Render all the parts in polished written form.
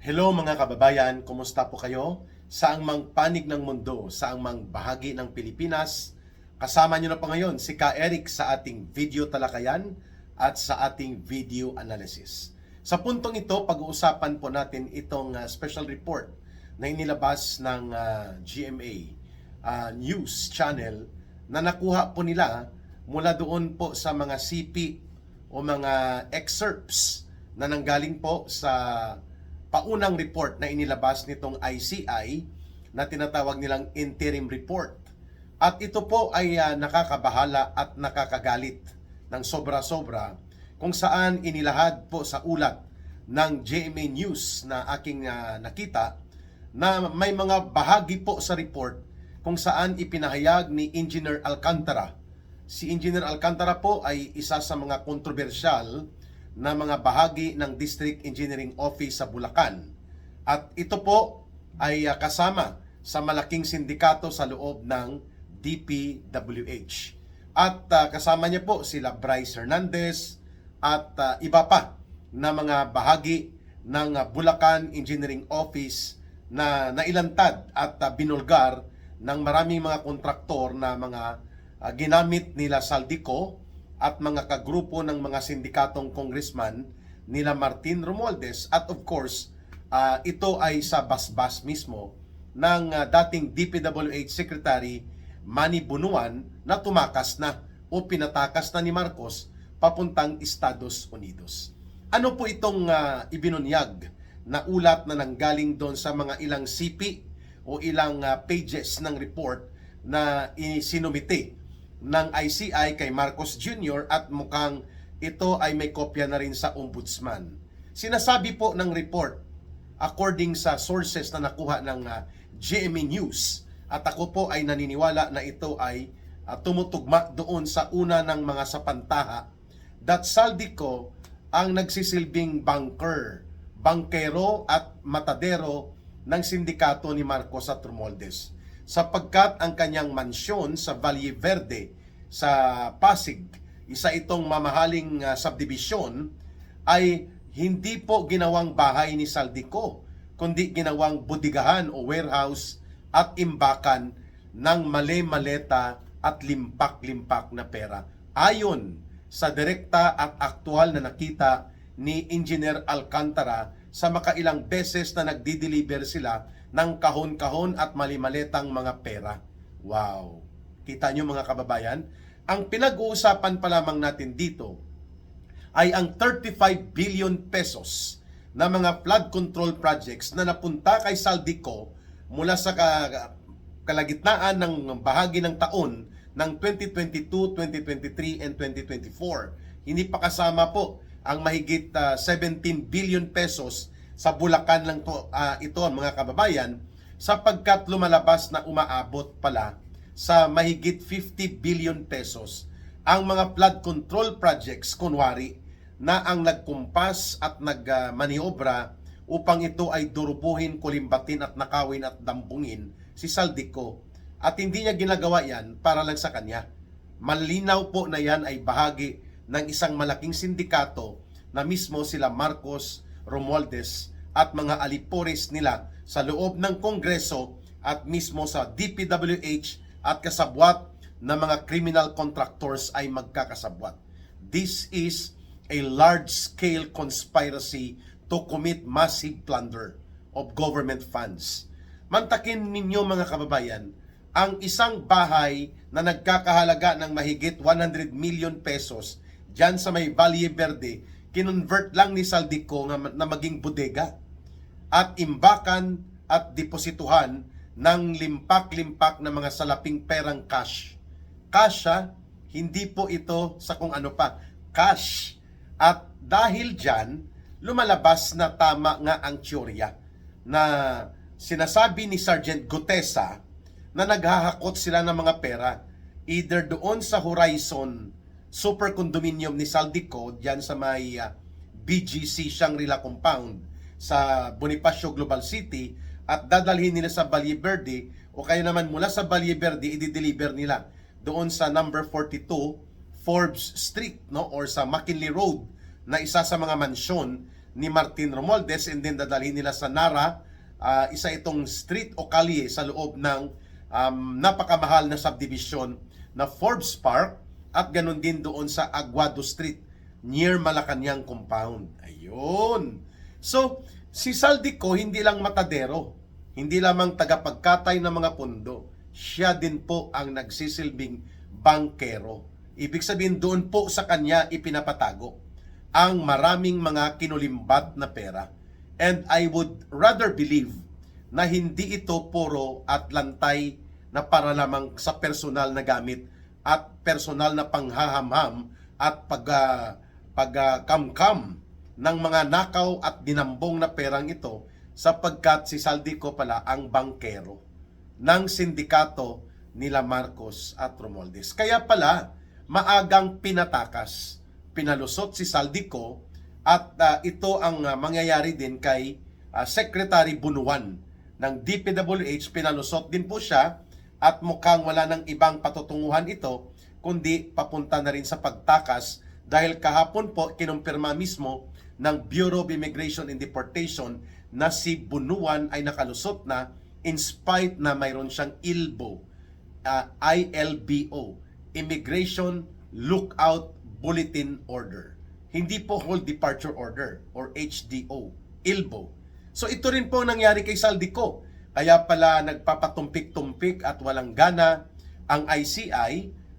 Hello mga kababayan, kumusta po kayo? Saang mang panig ng mundo, saang mang bahagi ng Pilipinas, kasama nyo na po ngayon si Ka Eric sa ating video talakayan at sa ating video analysis. Sa puntong ito, pag-uusapan po natin itong special report na inilabas ng GMA News Channel na nakuha po nila mula doon po sa mga CP o mga excerpts na nanggaling po sa paunang report na inilabas nitong ICI na tinatawag nilang interim report. At ito po ay nakakabahala at nakakagalit ng sobra-sobra kung saan inilahad po sa ulat ng GMA News na aking nakita na may mga bahagi po sa report kung saan ipinahayag ni Engineer Alcantara. Si Engineer Alcantara po ay isa sa mga kontrobersyal na mga bahagi ng District Engineering Office sa Bulacan. At ito po ay kasama sa malaking sindikato sa loob ng DPWH. At kasama niya po sila Bryce Hernandez at iba pa na mga bahagi ng Bulacan Engineering Office na nailantad at binulgar ng maraming mga kontraktor na mga ginamit nila Saldico at mga kagrupo ng mga sindikatong congressman nila Martin Romualdez at of course ito ay sa basbas mismo ng dating DPWH Secretary Manny Bunuan na tumakas na o pinatakas na ni Marcos papuntang Estados Unidos. Ano po itong ibinunyag na ulat na nanggaling doon sa mga ilang CP o ilang pages ng report na isinumite ng ICI kay Marcos Jr. at mukhang ito ay may kopya na rin sa Ombudsman. Sinasabi po ng report, according sa sources na nakuha ng GMA News, at ako po ay naniniwala na ito ay tumutugma doon sa una ng mga sapantaha, that Saldico ang nagsisilbing bankero at matadero ng sindikato ni Marcos at Romualdez, sapagkat ang kanyang mansyon sa Valle Verde sa Pasig, isa itong mamahaling subdivision, ay hindi po ginawang bahay ni Saldico, kundi ginawang budigahan o warehouse at imbakan ng male-maleta at limpak-limpak na pera. Ayon sa direkta at aktual na nakita ni Engineer Alcantara sa makailang beses na nagdi-deliver sila ng kahon-kahon at mali-maletang mga pera. Wow! Kita nyo mga kababayan, ang pinag-uusapan pa lamang natin dito ay ang 35 billion pesos na mga flood control projects na napunta kay Saldico mula sa kalagitnaan ng bahagi ng taon ng 2022, 2023, and 2024. Hindi pa kasama po ang mahigit 17 billion pesos sa Bulacan lang to, ito mga kababayan, sapagkat lumalabas na umaabot pala sa mahigit 50 billion pesos ang mga flood control projects, kunwari, na ang nagkumpas at nagmaniobra upang ito ay durubuhin, kulimbatin at nakawin at dambungin si Saldico. At hindi niya ginagawa yan para lang sa kanya. Malinaw po na yan ay bahagi ng isang malaking sindikato na mismo sila Marcos, Romualdez at mga alipores nila sa loob ng Kongreso at mismo sa DPWH at kasabwat na mga criminal contractors ay magkakasabwat. This is a large-scale conspiracy to commit massive plunder of government funds. Mantakin ninyo mga kababayan, ang isang bahay na nagkakahalaga ng mahigit 100 million pesos dyan sa may Valle Verde, kinonvert lang ni Saldico na maging bodega at imbakan at deposituhan ng limpak-limpak na mga salaping perang cash. Cash hindi po ito sa kung ano pa, cash. At dahil dyan, lumalabas na tama nga ang teorya na sinasabi ni Sergeant Gutesa na naghahakot sila ng mga pera either doon sa Horizon Super Condominium ni Saldico diyan sa may BGC Shangri-La Compound sa Bonifacio Global City at dadalhin nila sa Valle Verde o kaya naman mula sa Valle Verde i-deliver nila doon sa number 42 Forbes Street, no, or sa McKinley Road na isa sa mga mansyon ni Martin Romualdez, and then dadalhin nila sa Nara, isa itong street o kalye sa loob ng napakamahal na subdivision na Forbes Park, at ganun din doon sa Aguado Street near Malacanang compound. Ayun. So, si Saldico hindi lang matadero, hindi lamang tagapagkatay ng mga pundo, siya din po ang nagsisilbing bankero. Ibig sabihin, doon po sa kanya ipinapatago ang maraming mga kinulimbat na pera. And I would rather believe na hindi ito puro at lantay na para lamang sa personal na gamit at personal na panghahamham at pagkamkam ng mga nakaw at dinambong na perang ito, sapagkat si Saldico pala ang bankero ng sindikato nila Marcos at Romualdez. Kaya pala maagang pinatakas, pinalusot si Saldico, at ito ang mangyayari din kay Secretary Bunuan ng DPWH. Pinalusot din po siya, at mukhang wala ng ibang patutunguhan ito kundi papunta na rin sa pagtakas, dahil kahapon po kinumpirma mismo ng Bureau of Immigration and Deportation na si Bunuan ay nakalusot na, in spite na mayroon siyang ILBO, ILBO, Immigration Lookout Bulletin Order. Hindi po Hold Departure Order or HDO, ILBO. So ito rin po nangyari kay Saldico. Kaya pala nagpapatumpik-tumpik at walang gana ang ICI,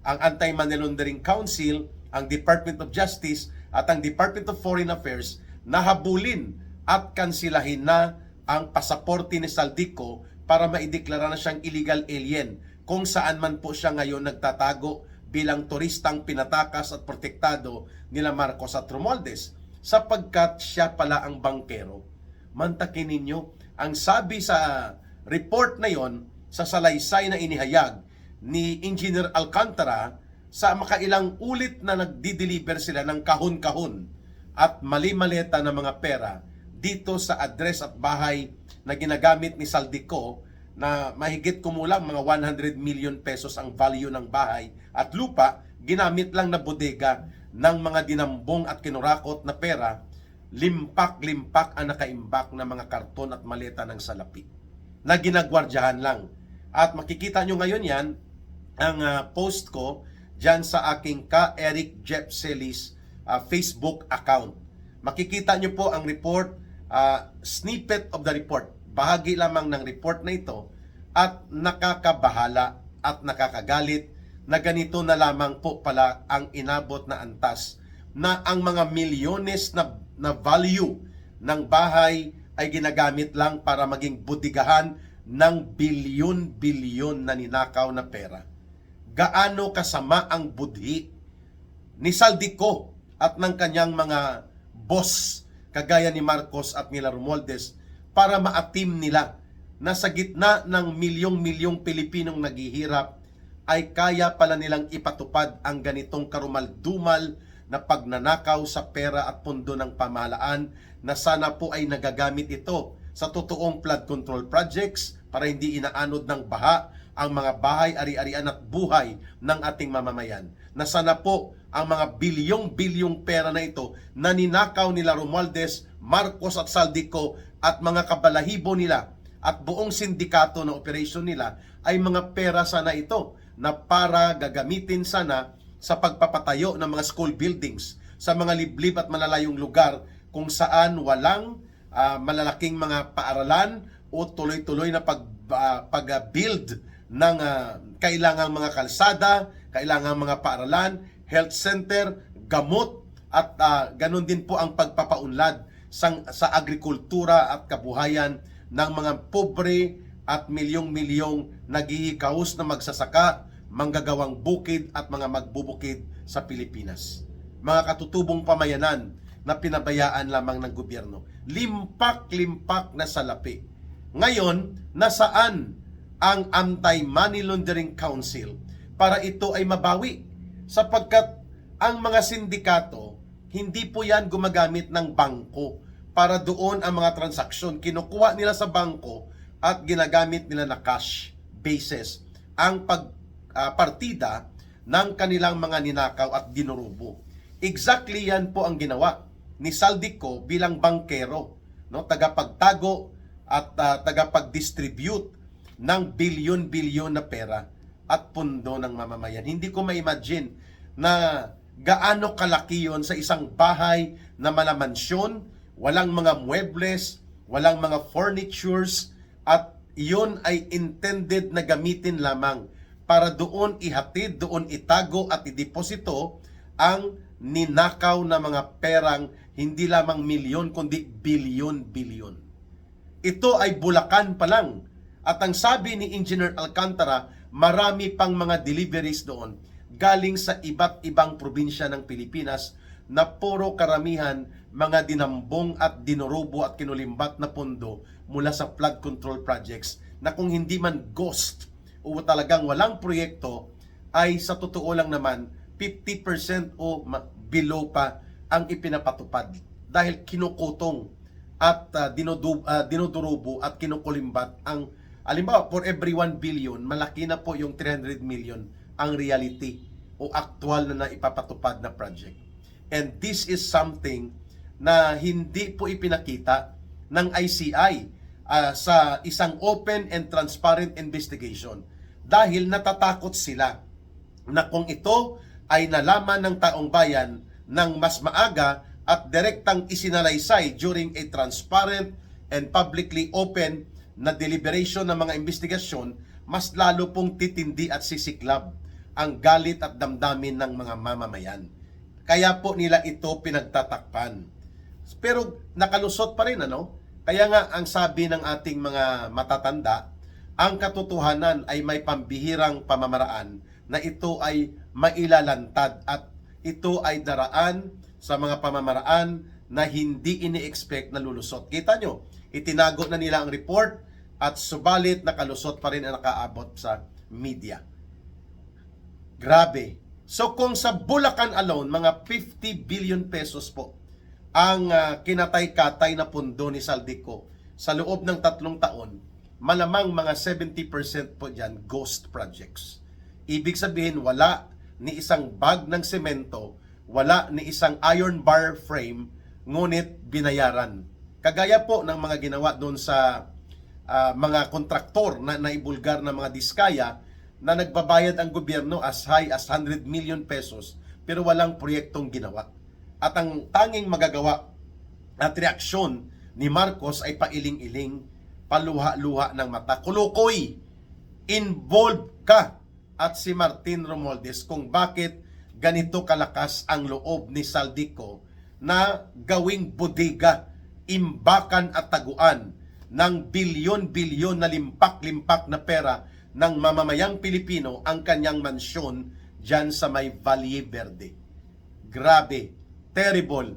ang Anti-Money Laundering Council, ang Department of Justice at ang Department of Foreign Affairs na habulin at kansilahin na ang pasaporte ni Saldico para maideklara na siyang illegal alien, kung saan man po siya ngayon nagtatago bilang turistang pinatakas at protektado nila Marcos at Romualdez, sapagkat siya pala ang bankero. Mantakin ninyo, ang sabi sa report na yon, sa salaysay na inihayag ni Engineer Alcantara, sa makailang ulit na nagdi-deliver sila ng kahon-kahon at mali-maleta ng mga pera dito sa address at bahay na ginagamit ni Saldico, na mahigit kumulang mga 100 million pesos ang value ng bahay at lupa, ginamit lang na bodega ng mga dinambong at kinurakot na pera. Limpak-limpak ang nakaimbak na mga karton at maleta ng salapi na ginagwardyahan lang. At makikita nyo ngayon yan, ang post ko dyan sa aking Ka Eric Jepselis Facebook account. Makikita nyo po ang report, snippet of the report, bahagi lamang ng report na ito, at nakakabahala at nakakagalit na ganito na lamang po pala ang inabot na antas, na ang mga milyones na value ng bahay ay ginagamit lang para maging budigahan ng bilyon-bilyon na ninakaw na pera. Gaano kasama ang budhi ni Saldico at ng kanyang mga boss kagaya ni Marcos at nila Romualdez para maatim nila na sa gitna ng milyong-milyong Pilipinong naghihirap ay kaya pala nilang ipatupad ang ganitong karumal-dumal na pagnanakaw sa pera at pondo ng pamahalaan, na sana po ay nagagamit ito sa totoong flood control projects para hindi inaanod ng baha ang mga bahay, ari-arian at buhay ng ating mamamayan. Na sana po ang mga bilyong-bilyong pera na ito na ninakaw nila Romualdez, Marcos at Saldico at mga kabalahibo nila at buong sindikato ng operation nila ay mga pera sana ito na para gagamitin sana sa pagpapatayo ng mga school buildings sa mga liblib at malalayong lugar kung saan walang malalaking mga paaralan o tuloy-tuloy na pag-build ng kailangang mga kalsada, kailangang mga paaralan, health center, gamot, at ganun din po ang pagpapaunlad sa agrikultura at kabuhayan ng mga pobre at milyong-milyong naghihikaos na magsasaka, manggagawang bukid at mga magbubukid sa Pilipinas. Mga katutubong pamayanan na pinabayaan lamang ng gobyerno. Limpak-limpak na salapi. Ngayon, nasaan ang Anti-Money Laundering Council para ito ay mabawi? Sapagkat ang mga sindikato, hindi po yan gumagamit ng bangko para doon ang mga transaksyon. Kinukuha nila sa bangko at ginagamit nila na cash basis ang partida ng kanilang mga ninakaw at dinurubo. Exactly yan po ang ginawa ni Saldico bilang bangkero, no, tagapagtago at tagapag-distribute ng bilyon-bilyon na pera at pundo ng mamamayan. Hindi ko ma-imagine na gaano kalaki yon sa isang bahay na malamansyon, walang mga muebles, walang mga furnitures, at iyon ay intended na gamitin lamang para doon ihatid, doon itago at ideposito ang ninakaw na mga perang hindi lamang milyon kundi bilyon-bilyon. Ito ay Bulacan pa lang. At ang sabi ni Engineer Alcantara, marami pang mga deliveries doon galing sa iba't ibang probinsya ng Pilipinas na puro karamihan mga dinambong at dinurubo at kinulimbat na pondo mula sa flood control projects na kung hindi man ghost o talagang walang proyekto ay sa totoo lang naman 50% o below pa ang ipinapatupad dahil kinukutong at dinudurubo at kinukulimbat ang alimbawa for every 1 billion malaki na po yung 300 million ang reality o aktual na ipapatupad na project. And this is something na hindi po ipinakita ng ICI sa isang open and transparent investigation dahil natatakot sila na kung ito ay nalaman ng taong bayan ng mas maaga at direktang isinalaysay during a transparent and publicly open na deliberation ng mga investigasyon, mas lalo pong titindi at sisiklab ang galit at damdamin ng mga mamamayan. Kaya po nila ito pinagtatakpan. Pero nakalusot pa rin, ano? Kaya nga ang sabi ng ating mga matatanda, ang katotohanan ay may pambihirang pamamaraan na ito ay mailalantad at ito ay daraan sa mga pamamaraan na hindi ini-expect na lulusot. Kita nyo, itinago na nila ang report at subalit nakalusot pa rin ang nakaabot sa media. Grabe. So kung sa Bulacan alone, mga 50 billion pesos po ang kinatay-katay na pundo ni Saldico sa loob ng 3 taon, malamang mga 70% po dyan ghost projects. Ibig sabihin, wala ni isang bag ng semento, wala ni isang iron bar frame, ngunit binayaran. Kagaya po ng mga ginawa doon sa mga kontraktor na naibulgar na mga diskaya na nagbabayad ang gobyerno as high as 100 million pesos pero walang proyektong ginawa. At ang tanging magagawa at reaksyon ni Marcos ay pailing-iling, paluha-luha ng mata. Kulukoy, involved ka at si Martin Romualdez kung bakit ganito kalakas ang loob ni Saldico na gawing bodega, imbakan at taguan ng bilyon-bilyon na limpak-limpak na pera ng mamamayang Pilipino ang kanyang mansyon dyan sa may Valle Verde. Grabe, terrible.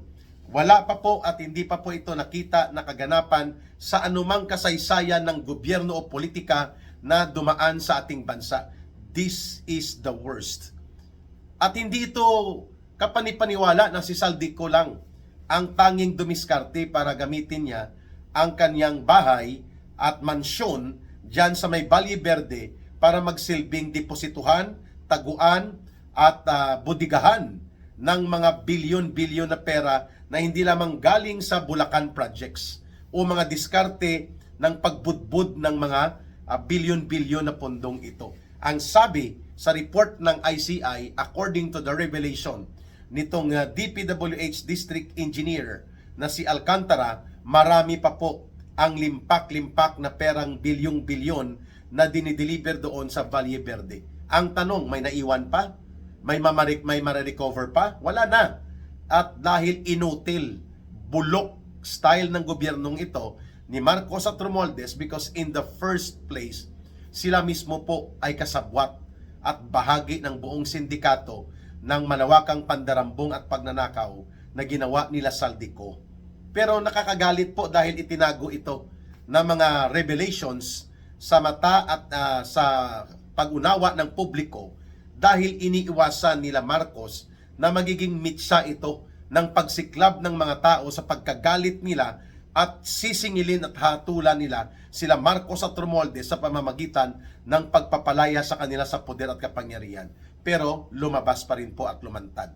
Wala pa po at hindi pa po ito nakita na kaganapan sa anumang kasaysayan ng gobyerno o politika na dumaan sa ating bansa. This is the worst. At hindi ito kapanipaniwala na si Saldico lang ang tanging dumiskarte para gamitin niya ang kanyang bahay at mansyon dyan sa may Valle Verde para magsilbing deposituhan, taguan at budigahan ng mga bilyon-bilyon na pera na hindi lamang galing sa Bulacan projects o mga diskarte ng pagbudbud ng mga bilyon-bilyon na pondong ito. Ang sabi sa report ng ICI, according to the revelation nitong DPWH District Engineer na si Alcantara, marami pa po ang limpak-limpak na perang bilyong-bilyon na dinideliver doon sa Valle Verde. Ang tanong, may naiwan pa? May ma-recover pa? Wala na. At dahil inutil, bulok style ng gobyernong ito ni Marcos at Romualdez because in the first place, sila mismo po ay kasabwat at bahagi ng buong sindikato ng malawakang pandarambong at pagnanakaw na ginawa nila Saldico. Pero nakakagalit po dahil itinago ito ng mga revelations sa mata at sa pag-unawa ng publiko dahil iniiwasan nila Marcos na magiging mitsa ito ng pagsiklab ng mga tao sa pagkagalit nila at sisingilin at hatulan nila sila Marcos at Romualdez sa pamamagitan ng pagpapalaya sa kanila sa poder at kapangyarihan. Pero lumabas pa rin po at lumantad.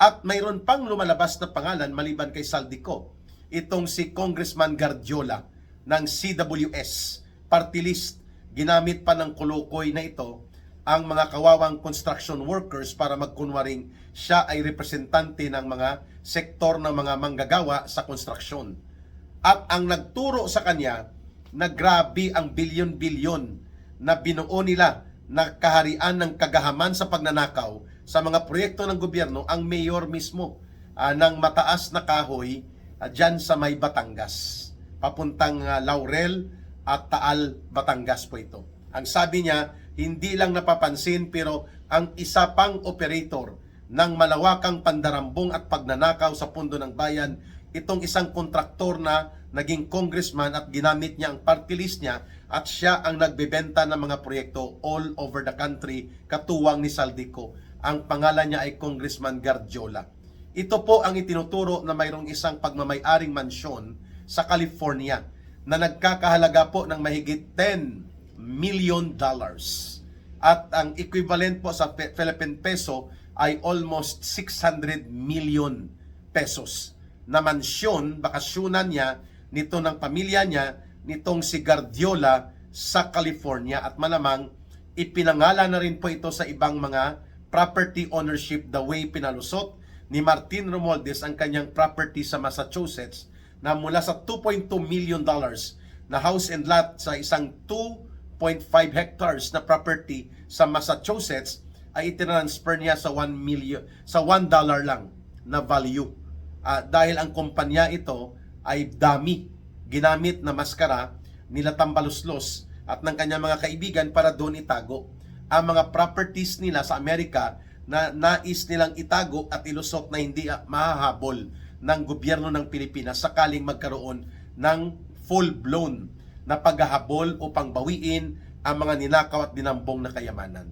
At mayroon pang lumalabas na pangalan maliban kay Saldico, itong si Congressman Gardiola ng CWS party list. Ginamit pa ng kulukoy na ito ang mga kawawang construction workers para magkunwaring siya ay representante ng mga sektor ng mga manggagawa sa construction. At ang nagturo sa kanya na grabe ang bilyon-bilyon na binuo nila na kaharian ng kagahaman sa pagnanakaw sa mga proyekto ng gobyerno, ang mayor mismo ng Mataas na Kahoy dyan sa may Batangas. Papuntang Laurel at Taal, Batangas po ito. Ang sabi niya, hindi lang napapansin pero ang isa pang operator ng malawakang pandarambong at pagnanakaw sa pundo ng bayan, itong isang kontraktor na naging congressman at ginamit niya ang party list niya at siya ang nagbebenta ng mga proyekto all over the country, katuwang ni Saldico. Ang pangalan niya ay Congressman Gardiola. Ito po ang itinuturo na mayroong isang pagmamay-aring mansyon sa California na nagkakahalaga po ng mahigit $10 million. At ang equivalent po sa Philippine peso ay almost 600 million pesos na mansyon, bakasyunan niya, nito ng pamilya niya, nitong si Gardiola sa California. At malamang ipinangala na rin po ito sa ibang mga property ownership the way pinalusot ni Martin Romualdez ang kanyang property sa Massachusetts na mula sa $2.2 million na house and lot sa isang 2.5 hectares na property sa Massachusetts ay itinransfer niya sa $1 lang na value. Dahil ang kumpanya ito ay dami ginamit na maskara nila Tambaluslos at ng kanyang mga kaibigan para doon itago ang mga properties nila sa Amerika na nais nilang itago at ilusot na hindi mahahabol ng gobyerno ng Pilipinas sakaling magkaroon ng full-blown na paghahabol upang bawiin ang mga ninakaw at dinambong na kayamanan.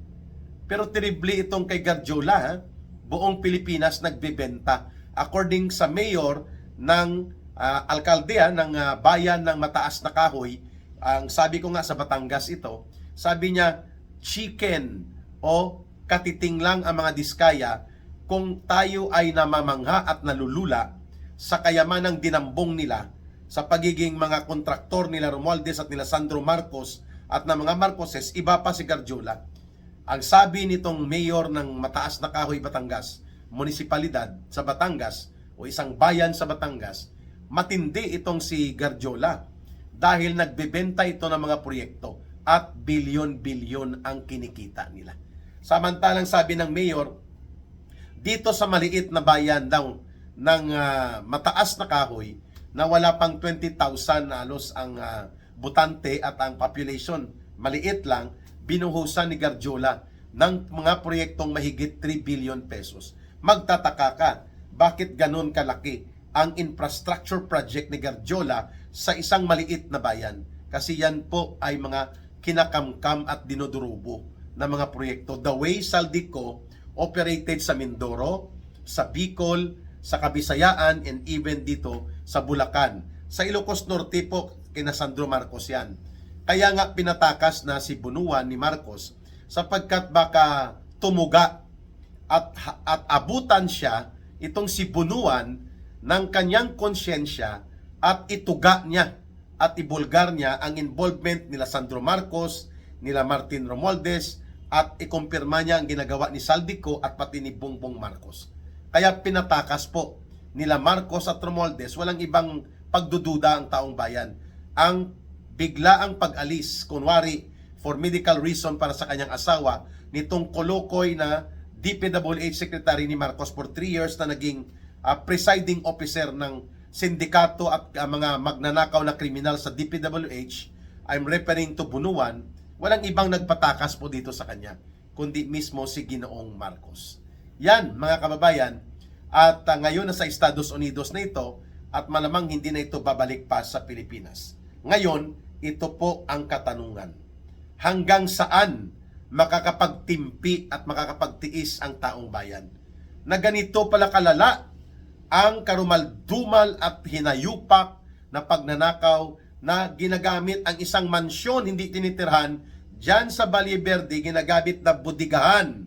Pero terrible itong kay Gardiola, buong Pilipinas nagbebenta. According sa mayor ng alkaldeya ng bayan ng Mataas na Kahoy, ang sabi ko nga sa Batangas ito, sabi niya, chicken o katiting lang ang mga diskaya kung tayo ay namamangha at nalulula sa kayamanang dinambong nila sa pagiging mga kontraktor nila Romualdez at nila Sandro Marcos at ng mga Marcoses, iba pa si Gardiola. Ang sabi nitong mayor ng Mataas na Kahoy, Batangas, munisipalidad sa Batangas o isang bayan sa Batangas, matindi itong si Gardiola dahil nagbebenta ito ng mga proyekto at bilyon-bilyon ang kinikita nila. Samantalang sabi ng mayor, dito sa maliit na bayan daw ng Mataas na Kahoy na wala pang 20,000 halos ang butante at ang population maliit lang, binuhusan ni Gardiola ng mga proyektong mahigit 3 billion pesos. Magtataka ka, bakit ganun kalaki ang infrastructure project ni Gardiola sa isang maliit na bayan? Kasi yan po ay mga kinakamkam at dinodurubo na mga proyekto. The way Saldico operated sa Mindoro, sa Bicol, sa Kabisayaan, and even dito sa Bulacan. Sa Ilocos Norte po, kina Sandro Marcos yan. Kaya nga pinatakas na si Bunuan ni Marcos sapagkat baka tumuga at abutan siya itong si Bunuan ng kanyang konsyensya at ituga niya at ibulgar niya ang involvement nila Sandro Marcos, nila Martin Romualdez, at ikumpirma niya ang ginagawa ni Saldico at pati ni Bongbong Marcos. Kaya pinatakas po nila Marcos at Romualdez, walang ibang pagdududa ang taong bayan. Ang biglaang pag-alis, kunwari for medical reason para sa kanyang asawa, nitong kolokoy na DPWH Secretary ni Marcos for 3 years na naging presiding officer ng sindikato at mga magnanakaw na kriminal sa DPWH, I'm referring to Bunuan, walang ibang nagpatakas po dito sa kanya, kundi mismo si Ginoong Marcos. Yan, mga kababayan, at ngayon na sa Estados Unidos na ito, at malamang hindi na ito babalik pa sa Pilipinas. Ngayon, ito po ang katanungan. Hanggang saan makakapagtimpi at makakapagtiis ang taong bayan? Na ganito pala kalala ang karumaldumal at hinayupak na pagnanakaw na ginagamit ang isang mansyon, hindi tinitirhan, dyan sa Valle Verde, ginagamit na budigahan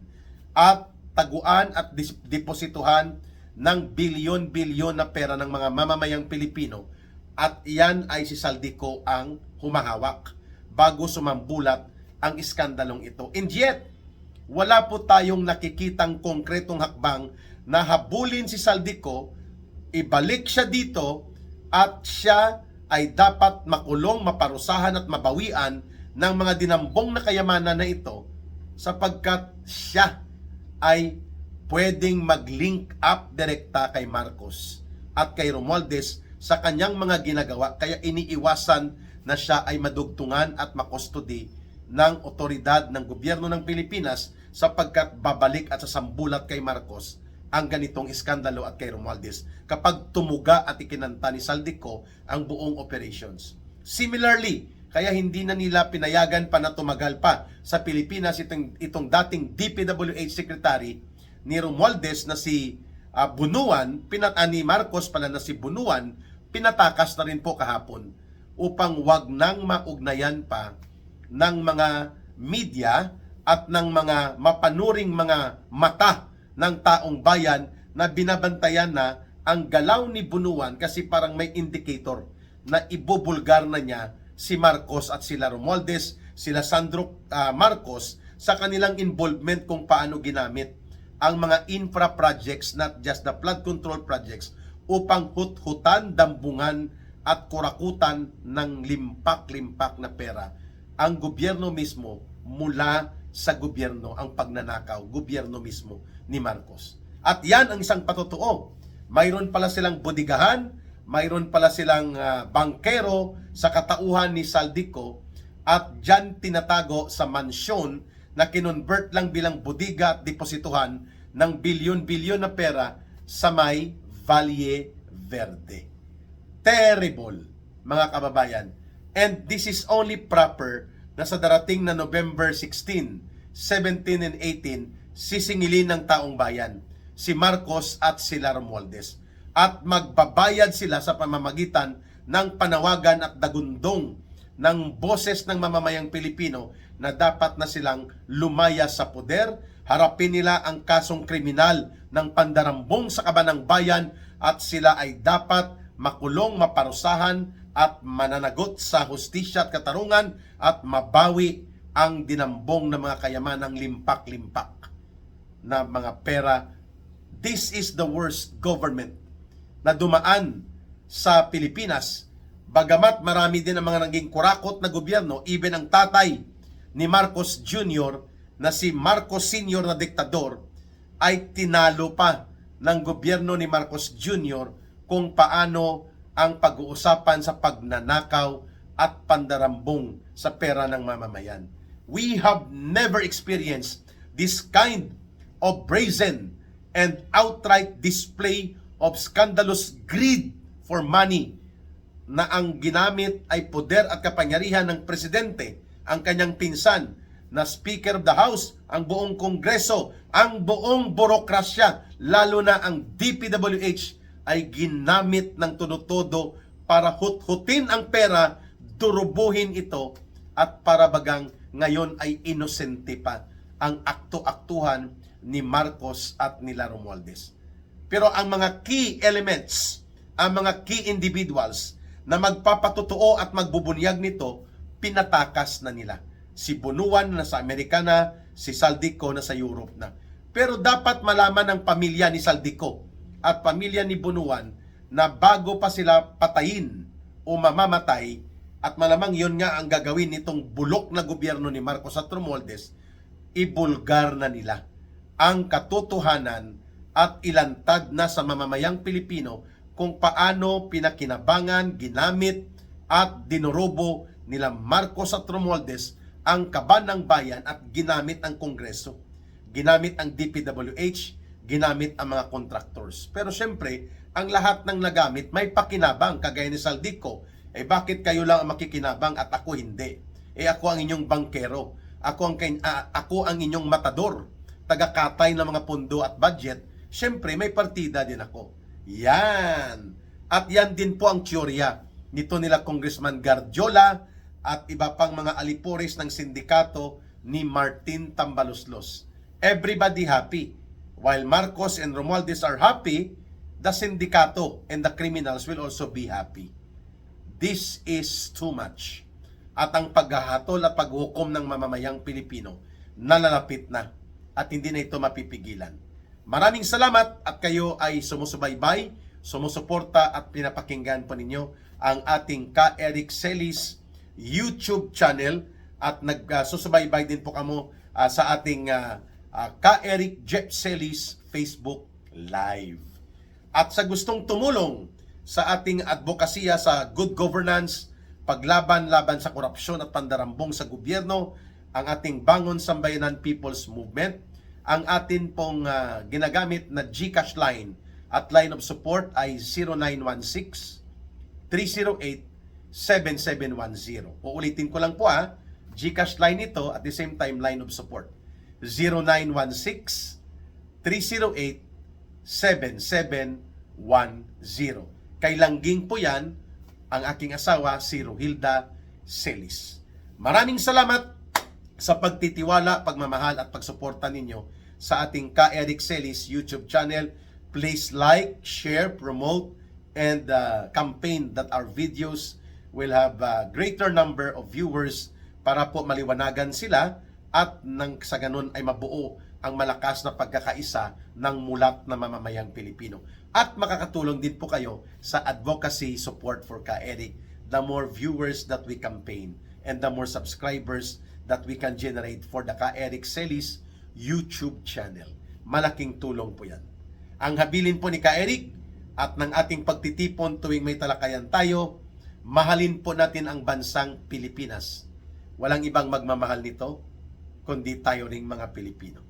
at taguan at deposituhan ng bilyon-bilyon na pera ng mga mamamayang Pilipino, at yan ay si Saldico ang humahawak bago sumambulat ang iskandalong ito. And yet, wala po tayong nakikitang konkretong hakbang na habulin si Saldico, ibalik siya dito, at siya ay dapat makulong, maparusahan at mabawian ng mga dinambong na kayamanan na ito, sapagkat siya ay pwedeng mag-link up direkta kay Marcos at kay Romualdez sa kanyang mga ginagawa, kaya iniiwasan na siya ay madugtungan at makustodi ng otoridad ng gobyerno ng Pilipinas, sapagkat babalik at sasambulat kay Marcos ang ganitong iskandalo at kay Romualdez kapag tumuga at ikinanta ni Saldico ang buong operations. Similarly, kaya hindi na nila pinayagan pa na tumagal pa sa Pilipinas itong dating DPWH Secretary ni Romualdez na si Bunuan, ni Marcos pala na si Bunuan, pinatakas na rin po kahapon upang wag nang maugnayan pa ng mga media at ng mga mapanuring mga mata ng taong bayan na binabantayan na ang galaw ni Bunuan, kasi parang may indicator na ibubulgar na niya si Marcos at sila Romualdez, sila Sandro Marcos sa kanilang involvement kung paano ginamit ang mga infra projects, not just the flood control projects, upang hut-hutan, dambungan at kurakutan ng limpak-limpak na pera ang gobyerno mismo mula sa gobyerno, ang pagnanakaw, gobyerno mismo ni Marcos. At yan ang isang patotoo. Mayroon pala silang bodigahan, mayroon pala silang bankero sa katauhan ni Saldico, at dyan tinatago sa mansyon na kinonvert lang bilang bodiga at deposituhan ng bilyon-bilyon na pera sa may Valle Verde. Terrible, mga kababayan. And this is only proper na sa darating na November 16, 17, and 18, sisingilin ng taong bayan si Marcos at sila Romualdez. At magbabayad sila sa pamamagitan ng panawagan at dagundong ng boses ng mamamayang Pilipino na dapat na silang lumaya sa poder, harapin nila ang kasong kriminal ng pandarambong sa kabanang bayan, at sila ay dapat makulong, maparusahan at mananagot sa hustisya at katarungan, at mabawi ang dinambong na mga kayamanang limpak-limpak na mga pera. This is the worst government na dumaan sa Pilipinas. Bagamat marami din ang mga naging kurakot na gobyerno, even ang tatay ni Marcos Jr. na si Marcos Sr. na diktador ay tinalo pa ng gobyerno ni Marcos Jr. kung paano ang pag-uusapan sa pagnanakaw at pandarambong sa pera ng mamamayan. We have never experienced this kind of brazen and outright display of scandalous greed for money, na ang ginamit ay poder at kapangyarihan ng presidente, ang kanyang pinsan na Speaker of the House, ang buong Kongreso, ang buong burokrasya, lalo na ang DPWH ay ginamit ng todo para hut-hutin ang pera, durubuhin ito, at para bagang ngayon ay inosente pa ang akto-aktuhan ni Marcos at nila Romualdez. Pero ang mga key elements, ang mga key individuals na magpapatotoo at magbubunyag nito, pinatakas na nila. Si Bunuan na sa Amerika na, si Saldico na sa Europe na. Pero dapat malaman ng pamilya ni Saldico at pamilya ni Bunuan na bago pa sila patayin o mamamatay, at malamang yun nga ang gagawin nitong bulok na gobyerno ni Marcos at Romualdez, ibulgar na nila ang katotohanan at ilantad na sa mamamayang Pilipino kung paano pinakinabangan, ginamit at dinurobo nila Marcos at Romualdez ang kaban ng bayan, at ginamit ang Kongreso, ginamit ang DPWH, ginamit ang mga contractors. Pero syempre, ang lahat ng nagamit may pakinabang, kagaya ni Saldico. Bakit kayo lang ang makikinabang at ako hindi? Ako ang inyong bankero, ako ang inyong matador, tagakatay ng mga pundo at budget. Syempre, may partida din ako. Yan. At yan din po ang teorya nito nila Congressman Garjola at iba pang mga alipores ng sindikato ni Martin Tambaloslos. Everybody happy. While Marcos and Romualdez are happy, the sindikato and the criminals will also be happy. This is too much. At ang paghahatol at paghukom ng mamamayang Pilipino nalalapit na at hindi na ito mapipigilan. Maraming salamat at kayo ay sumusubaybay, sumusuporta at pinapakinggan po ninyo ang ating Ka Eric Celis YouTube channel at nagsusubaybay din po kamo sa ating Ka Eric Jeff Celis Facebook Live. At sa gustong tumulong sa ating advokasya sa good governance, paglaban-laban sa korupsyon at pandarambong sa gobyerno, ang ating Bangon Sambayanan People's Movement, ang atin pong ginagamit na GCash line at line of support ay 0916-308-7710. Uulitin ko lang po GCash line ito at the same time line of support. 0916-308-7710. Kay Langging po yan, ang aking asawa si Rohilda Celis. Maraming salamat sa pagtitiwala, pagmamahal at pagsuporta ninyo sa ating Ka Eric Celis YouTube channel. Please like, share, promote, and campaign that our videos will have a greater number of viewers para po maliwanagan sila at nang sa ganun ay mabuo ang malakas na pagkakaisa ng mulat na mamamayang Pilipino. At makakatulong din po kayo sa advocacy support for Ka Eric. The more viewers that we campaign and the more subscribers that we can generate for the Ka Eric Celis YouTube channel. Malaking tulong po yan. Ang habilin po ni Ka Eric at ng ating pagtitipon tuwing may talakayan tayo, mahalin po natin ang bansang Pilipinas. Walang ibang magmamahal nito, kundi tayo ring mga Pilipino.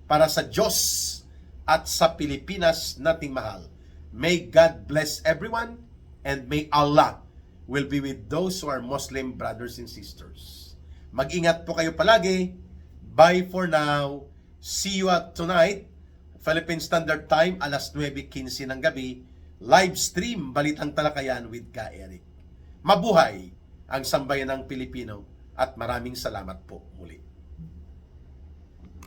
Para sa Diyos at sa Pilipinas nating mahal, may God bless everyone and may Allah will be with those who are Muslim brothers and sisters. Mag-ingat po kayo palagi. Bye for now. See you at tonight, Philippine Standard Time, alas 9:15 ng gabi. Live stream Balitang Talakayan with Ka Eric. Mabuhay ang sambayanang Pilipino at maraming salamat po muli.